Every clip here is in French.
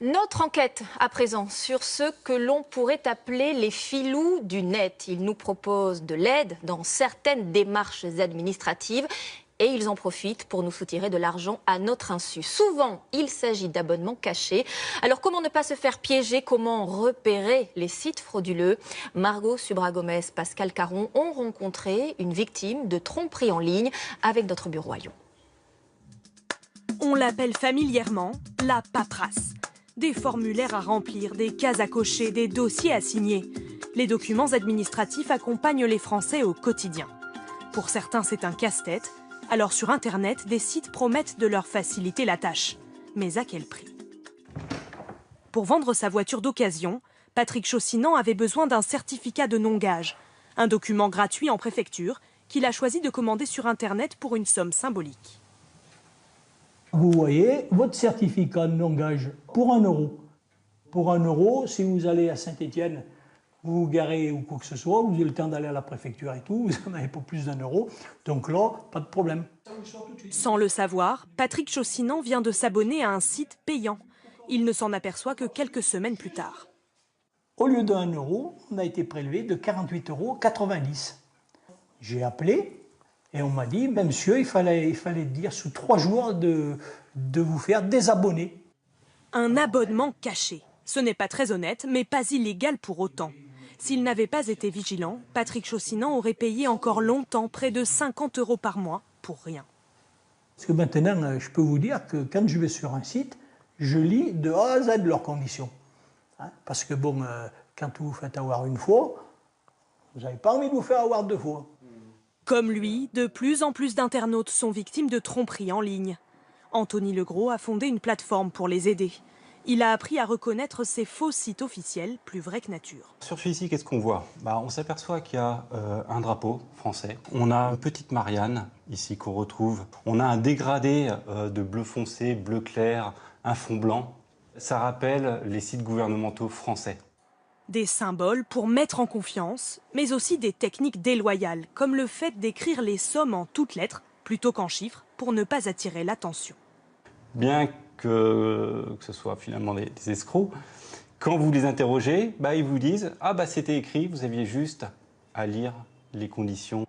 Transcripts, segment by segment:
Notre enquête à présent sur ce que l'on pourrait appeler les filous du net. Ils nous proposent de l'aide dans certaines démarches administratives et ils en profitent pour nous soutirer de l'argent à notre insu. Souvent, il s'agit d'abonnements cachés. Alors comment ne pas se faire piéger? Comment repérer les sites frauduleux? Margot Subra-Gomez, Pascal Caron ont rencontré une victime de tromperie en ligne avec notre bureau à Lyon. On l'appelle familièrement la paperasse. Des formulaires à remplir, des cases à cocher, des dossiers à signer. Les documents administratifs accompagnent les Français au quotidien. Pour certains, c'est un casse-tête. Alors sur Internet, des sites promettent de leur faciliter la tâche. Mais à quel prix? Pour vendre sa voiture d'occasion, Patrick Chaussinan avait besoin d'un certificat de non-gage. Un document gratuit en préfecture qu'il a choisi de commander sur Internet pour une somme symbolique. Vous voyez, votre certificat de non-gage pour 1 euro. Pour 1 euro, si vous allez à Saint-Étienne, vous vous garez ou quoi que ce soit, vous avez le temps d'aller à la préfecture et tout, vous n'en avez pas plus d'1 euro. Donc là, pas de problème. Sans le savoir, Patrick Chaussinan vient de s'abonner à un site payant. Il ne s'en aperçoit que quelques semaines plus tard. Au lieu de 1 euro, on a été prélevé de 48,90 €. J'ai appelé. Et on m'a dit, ben monsieur, il fallait dire sous 3 jours de vous faire désabonner. Un abonnement caché. Ce n'est pas très honnête, mais pas illégal pour autant. S'il n'avait pas été vigilant, Patrick Chaussinan aurait payé encore longtemps près de 50 € par mois pour rien. Parce que maintenant, je peux vous dire que quand je vais sur un site, je lis de A à Z leurs conditions. Parce que bon, quand vous vous faites avoir une fois, vous n'avez pas envie de vous faire avoir 2 fois. Comme lui, de plus en plus d'internautes sont victimes de tromperies en ligne. Anthony Legros a fondé une plateforme pour les aider. Il a appris à reconnaître ces faux sites officiels, plus vrais que nature. Sur celui-ci, qu'est-ce qu'on voit? On s'aperçoit qu'il y a un drapeau français. On a une petite Marianne, ici, qu'on retrouve. On a un dégradé de bleu foncé, bleu clair, un fond blanc. Ça rappelle les sites gouvernementaux français. Des symboles pour mettre en confiance, mais aussi des techniques déloyales, comme le fait d'écrire les sommes en toutes lettres plutôt qu'en chiffres pour ne pas attirer l'attention. Bien que ce soit finalement des escrocs, quand vous les interrogez, ils vous disent « Ah c'était écrit, vous aviez juste à lire les conditions ».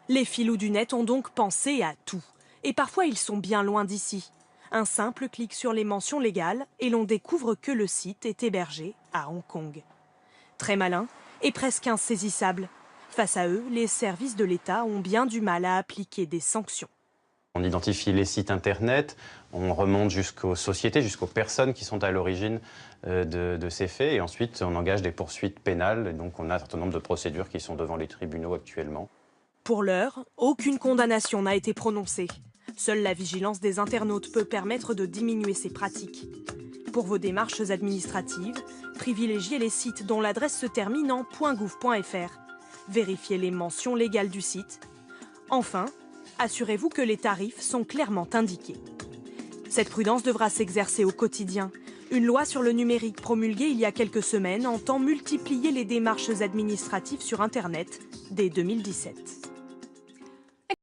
Les filous du net ont donc pensé à tout. Et parfois ils sont bien loin d'ici. Un simple clic sur les mentions légales et l'on découvre que le site est hébergé à Hong Kong. Très malin et presque insaisissable. Face à eux, les services de l'État ont bien du mal à appliquer des sanctions. On identifie les sites internet, on remonte jusqu'aux sociétés, jusqu'aux personnes qui sont à l'origine de ces faits et ensuite on engage des poursuites pénales et donc on a un certain nombre de procédures qui sont devant les tribunaux actuellement. Pour l'heure, aucune condamnation n'a été prononcée. Seule la vigilance des internautes peut permettre de diminuer ces pratiques. Pour vos démarches administratives, privilégiez les sites dont l'adresse se termine en .gouv.fr. Vérifiez les mentions légales du site. Enfin, assurez-vous que les tarifs sont clairement indiqués. Cette prudence devra s'exercer au quotidien. Une loi sur le numérique promulguée il y a quelques semaines entend multiplier les démarches administratives sur Internet dès 2017.